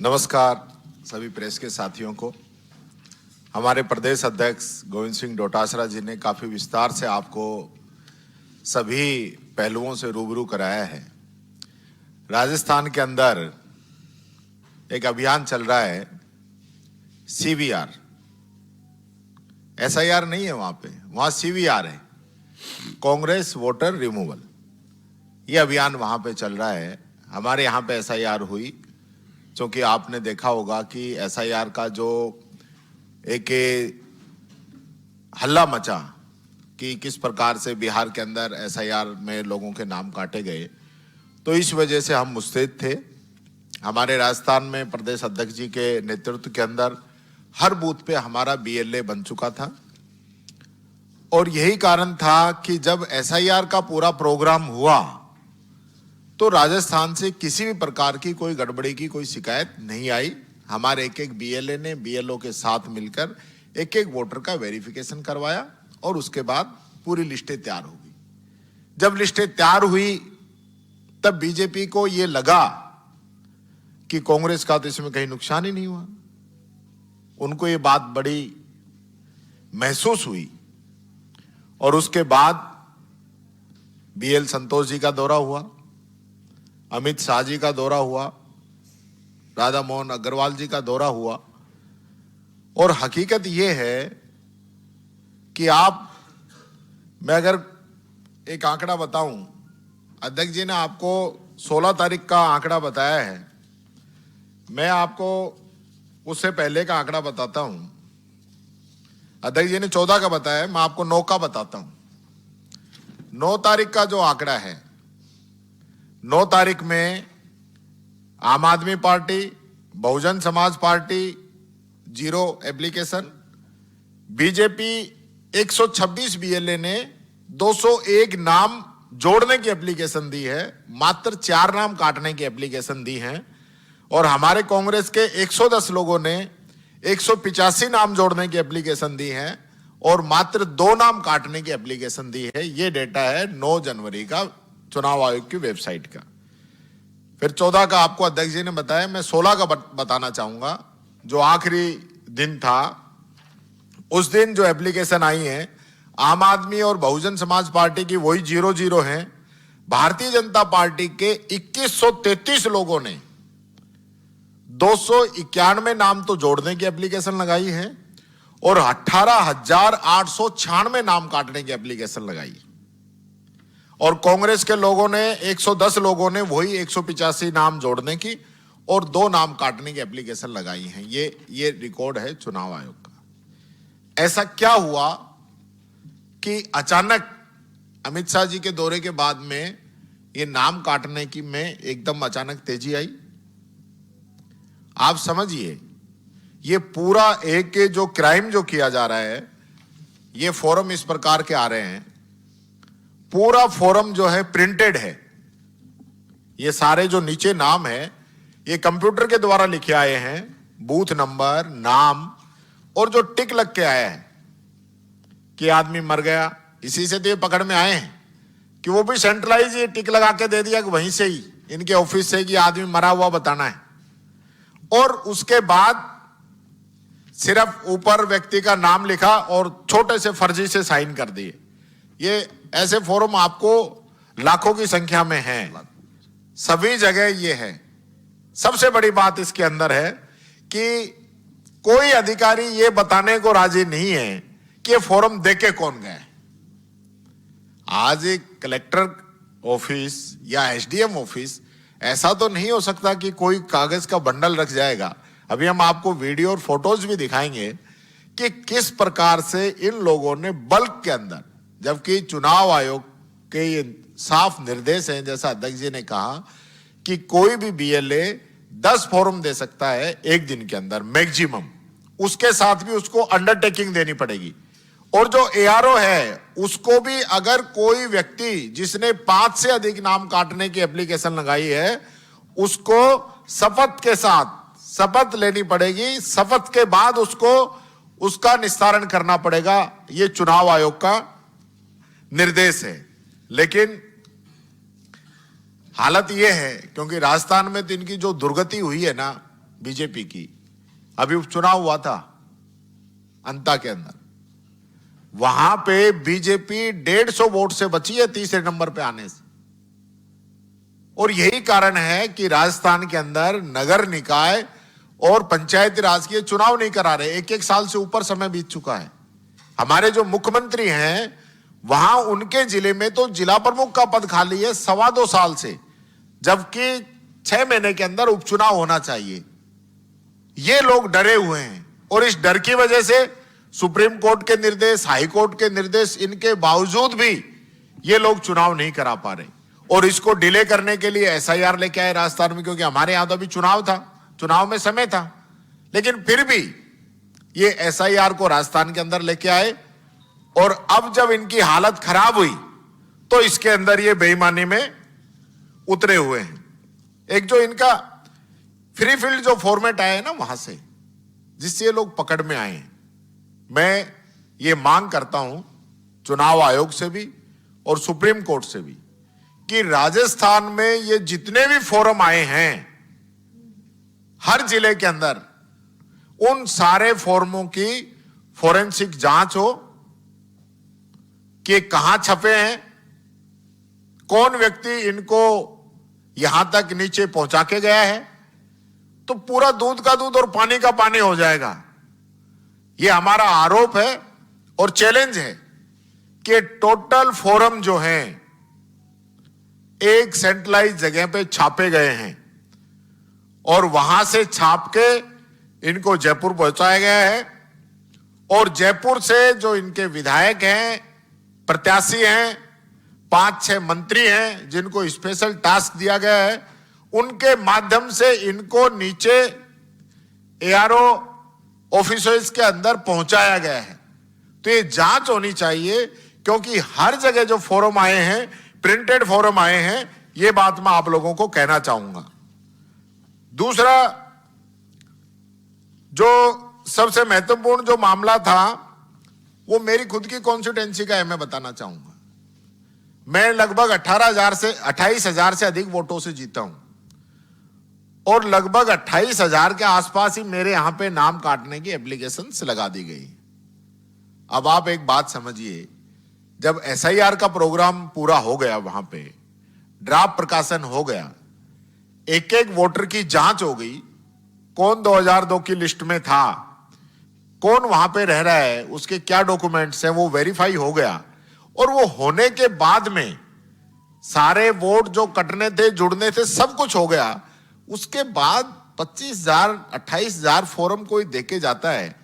नमस्कार सभी प्रेस के साथियों को। हमारे प्रदेश अध्यक्ष गोविंद सिंह डोटासरा जी ने काफ़ी विस्तार से आपको सभी पहलुओं से रूबरू कराया है। राजस्थान के अंदर एक अभियान चल रहा है CVR, SIR नहीं है वहाँ पे, वहाँ CVR है, कांग्रेस वोटर रिमूवल। ये अभियान वहाँ पे चल रहा है। हमारे यहाँ पे SIR हुई, क्योंकि आपने देखा होगा कि SIR का जो एक हल्ला मचा कि किस प्रकार से बिहार के अंदर SIR में लोगों के नाम काटे गए, तो इस वजह से हम मुस्तैद थे। हमारे राजस्थान में प्रदेश अध्यक्ष जी के नेतृत्व के अंदर हर बूथ पे हमारा BLA बन चुका था और यही कारण था कि जब SIR का पूरा प्रोग्राम हुआ तो राजस्थान से किसी भी प्रकार की कोई गड़बड़ी की कोई शिकायत नहीं आई। हमारे एक एक BLA ने BLO के साथ मिलकर एक एक वोटर का वेरिफिकेशन करवाया और उसके बाद पूरी लिस्टें तैयार हो गई। जब लिस्टें तैयार हुई तब बीजेपी को ये लगा कि कांग्रेस का तो इसमें कहीं नुकसान ही नहीं हुआ। उनको ये बात बड़ी महसूस हुई और उसके बाद BL संतोष जी का दौरा हुआ, अमित शाह जी का दौरा हुआ, राधा मोहन अग्रवाल जी का दौरा हुआ। और हकीकत ये है कि मैं अगर एक आंकड़ा बताऊं, अध्यक्ष जी ने आपको 16 तारीख का आंकड़ा बताया है, मैं आपको उससे पहले का आंकड़ा बताता हूं। अध्यक्ष जी ने 14 का बताया है, मैं आपको 9 का बताता हूं। 9 तारीख का जो आंकड़ा है, 9 तारीख में आम आदमी party, Bahujan Samaj party 0 application, BJP 126 BLA ने 201 नाम जोड़ने की एप्लीकेशन दी है, मात्र 4 नाम काटने की एप्लीकेशन दी है। और हमारे कांग्रेस के 110 लोगों ने 185 नाम जोड़ने की एप्लीकेशन दी है और मात्र 2 नाम काटने की एप्लीकेशन दी है। ये डेटा है 9 जनवरी का चुनाव आयोग की वेबसाइट का। फिर 14 का आपको अध्यक्ष जी ने बताया, मैं 16 का बताना चाहूंगा, जो आखिरी दिन था। उस दिन जो एप्लीकेशन आई है, आम आदमी और बहुजन समाज पार्टी की वही 00 है। भारतीय जनता पार्टी के 2133 लोगों ने 291 नाम तो जोड़ने की एप्लीकेशन लगाई है और 18,896 नाम काटने की एप्लीकेशन लगाई। और कांग्रेस के लोगों ने 110 लोगों ने वही 185 नाम जोड़ने की और 2 नाम काटने की एप्लीकेशन लगाई हैं। ये रिकॉर्ड है चुनाव आयोग का। ऐसा क्या हुआ कि अचानक अमित शाह जी के दौरे के बाद में ये नाम काटने की में एकदम अचानक तेजी आई? आप समझिए, ये पूरा एक जो क्राइम जो किया जा रहा है, ये फोरम इस प्रकार के आ रहे हैं। पूरा फोरम जो है प्रिंटेड है। ये सारे जो नीचे नाम है ये कंप्यूटर के द्वारा लिखे आए हैं, बूथ नंबर, नाम और जो टिक लग के आया है कि आदमी मर गया। इसी से तो ये पकड़ में आए हैं कि वो भी सेंट्रलाइज ये टिक लगा के दे दिया कि वहीं से ही इनके ऑफिस से कि आदमी मरा हुआ बताना है। और उसके बाद सिर्फ ऊपर व्यक्ति का नाम लिखा और छोटे से फर्जी से साइन कर दिए। ये ऐसे फोरम आपको लाखों की संख्या में हैं, सभी जगह ये है। सबसे बड़ी बात इसके अंदर है कि कोई अधिकारी ये बताने को राजी नहीं है कि ये फोरम देके कौन गए। आज एक कलेक्टर ऑफिस या SDM ऑफिस ऐसा तो नहीं हो सकता कि कोई कागज का बंडल रख जाएगा। अभी हम आपको वीडियो और फोटोज भी दिखाएंगे कि किस प्रकार से इन लोगों ने बल्क के अंदर, जबकि चुनाव आयोग के ये साफ निर्देश हैं, जैसा अध्यक्ष जी ने कहा कि कोई भी BLA 10 फॉर्म दे सकता है एक दिन के अंदर मैक्सिमम। उसके साथ भी उसको अंडरटेकिंग देनी पड़ेगी। और जो ARO है उसको भी अगर कोई व्यक्ति जिसने 5 से अधिक नाम काटने की एप्लीकेशन लगाई है, उसको शपथ के साथ शपथ लेनी पड़ेगी। शपथ के बाद उसको उसका निस्तारण करना पड़ेगा। ये चुनाव आयोग का निर्देश है। लेकिन हालत ये है, क्योंकि राजस्थान में तो इनकी जो दुर्गति हुई है ना, बीजेपी की, अभी उपचुनाव हुआ था अंता के अंदर, वहां पे बीजेपी 150 वोट से बची है तीसरे नंबर पे आने से। और यही कारण है कि राजस्थान के अंदर नगर निकाय और पंचायती राज के चुनाव नहीं करा रहे। एक एक साल से ऊपर समय बीत चुका है। हमारे जो मुख्यमंत्री हैं, वहां उनके जिले में तो जिला प्रमुख का पद खाली है 2.25 साल से, जबकि 6 महीने के अंदर उपचुनाव होना चाहिए। ये लोग डरे हुए हैं और इस डर की वजह से सुप्रीम कोर्ट के निर्देश, हाई कोर्ट के निर्देश, इनके बावजूद भी ये लोग चुनाव नहीं करा पा रहे। और इसको डिले करने के लिए एसआईआर लेके आए राजस्थान में, क्योंकि हमारे यहां तो अभी चुनाव था, चुनाव में समय था, लेकिन फिर भी ये एसआईआर को राजस्थान के अंदर लेके आए। और अब जब इनकी हालत खराब हुई तो इसके अंदर ये बेईमानी में उतरे हुए हैं। एक जो इनका फ्री फील्ड जो फॉर्मेट आया है ना, वहां से जिससे ये लोग पकड़ में आए हैं, मैं ये मांग करता हूं चुनाव आयोग से भी और सुप्रीम कोर्ट से भी कि राजस्थान में ये जितने भी फोरम आए हैं हर जिले के अंदर, उन सारे फोरमों की फोरेंसिक जांच हो कि कहां छपे हैं, कौन व्यक्ति इनको यहां तक नीचे पहुंचा के गया है, तो पूरा दूध का दूध और पानी का पानी हो जाएगा। यह हमारा आरोप है और चैलेंज है कि टोटल फोरम जो हैं एक सेंट्रलाइज जगह पे छापे गए हैं और वहां से छाप के इनको जयपुर पहुंचाया गया है। और जयपुर से जो इनके विधायक हैं, प्रत्याशी हैं, 5-6 मंत्री हैं जिनको स्पेशल टास्क दिया गया है, उनके माध्यम से इनको नीचे एआरओ ऑफिसर्स के अंदर पहुंचाया गया है। तो ये जांच होनी चाहिए, क्योंकि हर जगह जो फोरम आए हैं, प्रिंटेड फोरम आए हैं, ये बात मैं आप लोगों को कहना चाहूंगा। दूसरा जो सबसे महत्वपूर्ण जो मामला था वो मेरी खुद की कॉन्स्टिट्यूएंसी का है, मैं बताना चाहूंगा। मैं लगभग 28,000 से अधिक वोटों से जीता हूं और लगभग 28,000 के आसपास ही मेरे यहां पे नाम काटने की एप्लीकेशन लगा दी गई। अब आप एक बात समझिए, जब एसआईआर का प्रोग्राम पूरा हो गया, वहां पे ड्राफ्ट प्रकाशन हो गया, एक एक वोटर की जांच हो गई, कौन 2002 की लिस्ट में था, कौन वहां पे रह रहा है, उसके क्या डॉक्यूमेंट्स हैं, वो वेरीफाई हो गया। और वो होने के बाद में सारे वोट जो कटने थे, जुड़ने थे, सब कुछ हो गया। उसके बाद 25,000 28,000 फॉर्म कोई देके जाता है।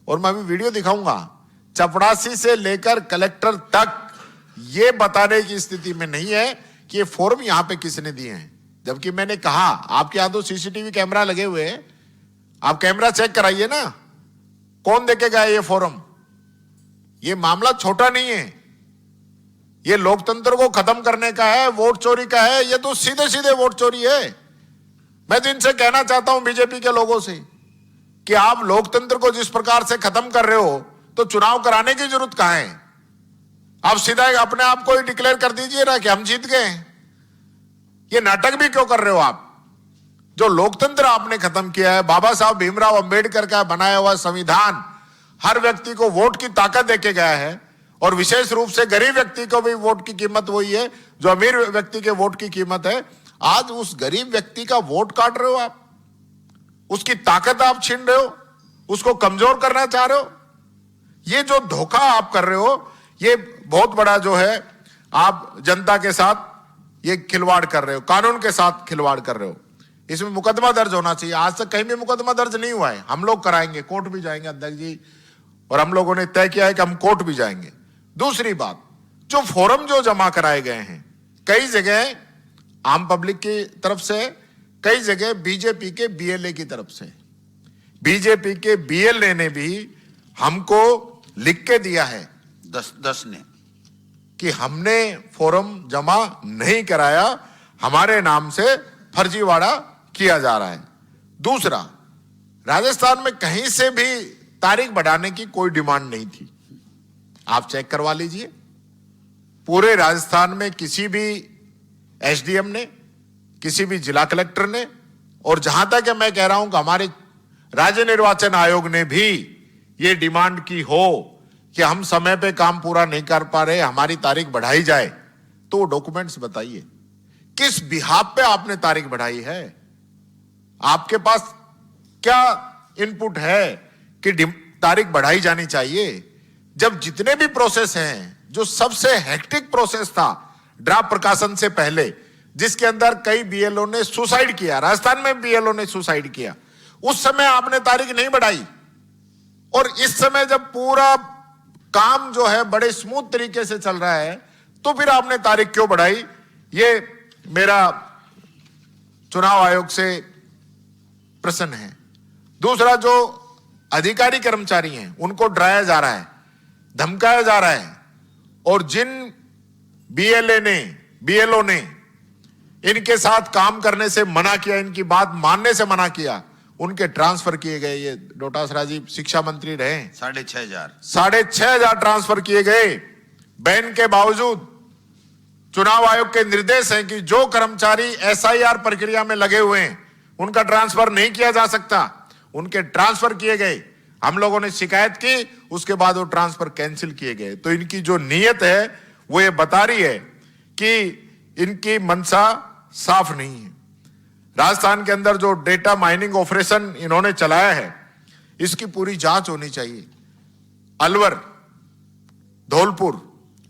और मैं अभी वीडियो दिखाऊंगा, चपरासी से लेकर कलेक्टर तक ये बताने की स्थिति में नहीं है कि ये फॉर्म यहां पे किसने दिए हैं। जबकि मैंने कहा, आपके यहां तो सीसीटीवी कैमरा लगे हुए हैं, आप कैमरा चेक कराइए ना, कौन देके गया ये फॉर्म। ये मामला छोटा नहीं है, ये लोकतंत्र को खत्म करने का है, वोट चोरी का है। ये तो सीधे सीधे वोट चोरी है। मैं तो इनसे कहना चाहता हूं, बीजेपी के लोगों से, कि आप लोकतंत्र को जिस प्रकार से खत्म कर रहे हो, तो चुनाव कराने की जरूरत कहां है। आप सीधा अपने आप को ही डिक्लेयर कर दीजिए ना कि हम जीत गए। ये नाटक भी क्यों कर रहे हो आप? जो लोकतंत्र आपने खत्म किया है, बाबा साहब भीमराव अंबेडकर का बनाया हुआ संविधान हर व्यक्ति को वोट की ताकत देके गया है, और विशेष रूप से गरीब व्यक्ति को भी वोट की कीमत वही है जो अमीर व्यक्ति के वोट की कीमत है। आज उस गरीब व्यक्ति का वोट काट रहे हो आप, उसकी ताकत आप छीन रहे हो, उसको कमजोर करना चाह रहे हो। ये जो धोखा आप कर रहे हो, ये बहुत बड़ा जो है, आप जनता के साथ ये खिलवाड़ कर रहे हो, कानून के साथ खिलवाड़ कर रहे हो। इसमें मुकदमा दर्ज होना चाहिए। आज तक कहीं भी मुकदमा दर्ज नहीं हुआ है। हम लोग कराएंगे, कोर्ट भी जाएंगे अध्यक्ष जी, और हम लोगों ने तय किया है कि हम कोर्ट भी जाएंगे। दूसरी बात, जो फॉर्म जो जमा कराए गए हैं, कई जगह आम पब्लिक की तरफ से, कई जगह बीजेपी के बीएलए की तरफ से। बीजेपी के बीएलए ने भी हमको लिख के दिया है 10 ने कि हमने फॉर्म जमा नहीं कराया, हमारे नाम से फर्जीवाड़ा किया जा रहा है। दूसरा, राजस्थान में कहीं से भी तारीख बढ़ाने की कोई डिमांड नहीं थी। आप चेक करवा लीजिए, पूरे राजस्थान में किसी भी एसडीएम ने, किसी भी जिला कलेक्टर ने और जहां तक मैं कह रहा हूं कि हमारे राज्य निर्वाचन आयोग ने भी ये डिमांड की हो कि हम समय पे काम पूरा नहीं कर पा रहे, हमारी तारीख बढ़ाई जाए, तो डॉक्यूमेंट्स बताइए किस बिहाफ पे आपने तारीख बढ़ाई है, आपके पास क्या इनपुट है कि तारीख बढ़ाई जानी चाहिए। जब जितने भी प्रोसेस हैं, जो सबसे हेक्टिक प्रोसेस था ड्राफ्ट प्रकाशन से पहले, जिसके अंदर कई बीएलओ ने सुसाइड किया, राजस्थान में बीएलओ ने सुसाइड किया, उस समय आपने तारीख नहीं बढ़ाई। और इस समय जब पूरा काम जो है बड़े स्मूथ तरीके से चल रहा है, तो फिर आपने तारीख क्यों बढ़ाई? ये मेरा चुनाव आयोग से प्रश्न है। दूसरा, जो अधिकारी कर्मचारी हैं उनको डराया जा रहा है, धमकाया जा रहा है, और जिन बीएलओ ने इनके साथ काम करने से मना किया, इनकी बात मानने से मना किया, उनके ट्रांसफर किए गए। ये डोटासरा जी शिक्षा मंत्री रहे, 6,500 ट्रांसफर किए गए। बैन के बावजूद चुनाव आयोग के निर्देश हैं कि जो कर्मचारी एसआईआर प्रक्रिया में लगे हुए हैं उनका ट्रांसफर नहीं किया जा सकता, उनके ट्रांसफर किए गए। हम लोगों ने शिकायत की, उसके बाद वो ट्रांसफर कैंसिल किए गए। तो इनकी जो नीयत है वो ये बता रही है कि इनकी मंशा साफ नहीं है। राजस्थान के अंदर जो डेटा माइनिंग ऑपरेशन इन्होंने चलाया है, इसकी पूरी जांच होनी चाहिए। अलवर, धौलपुर,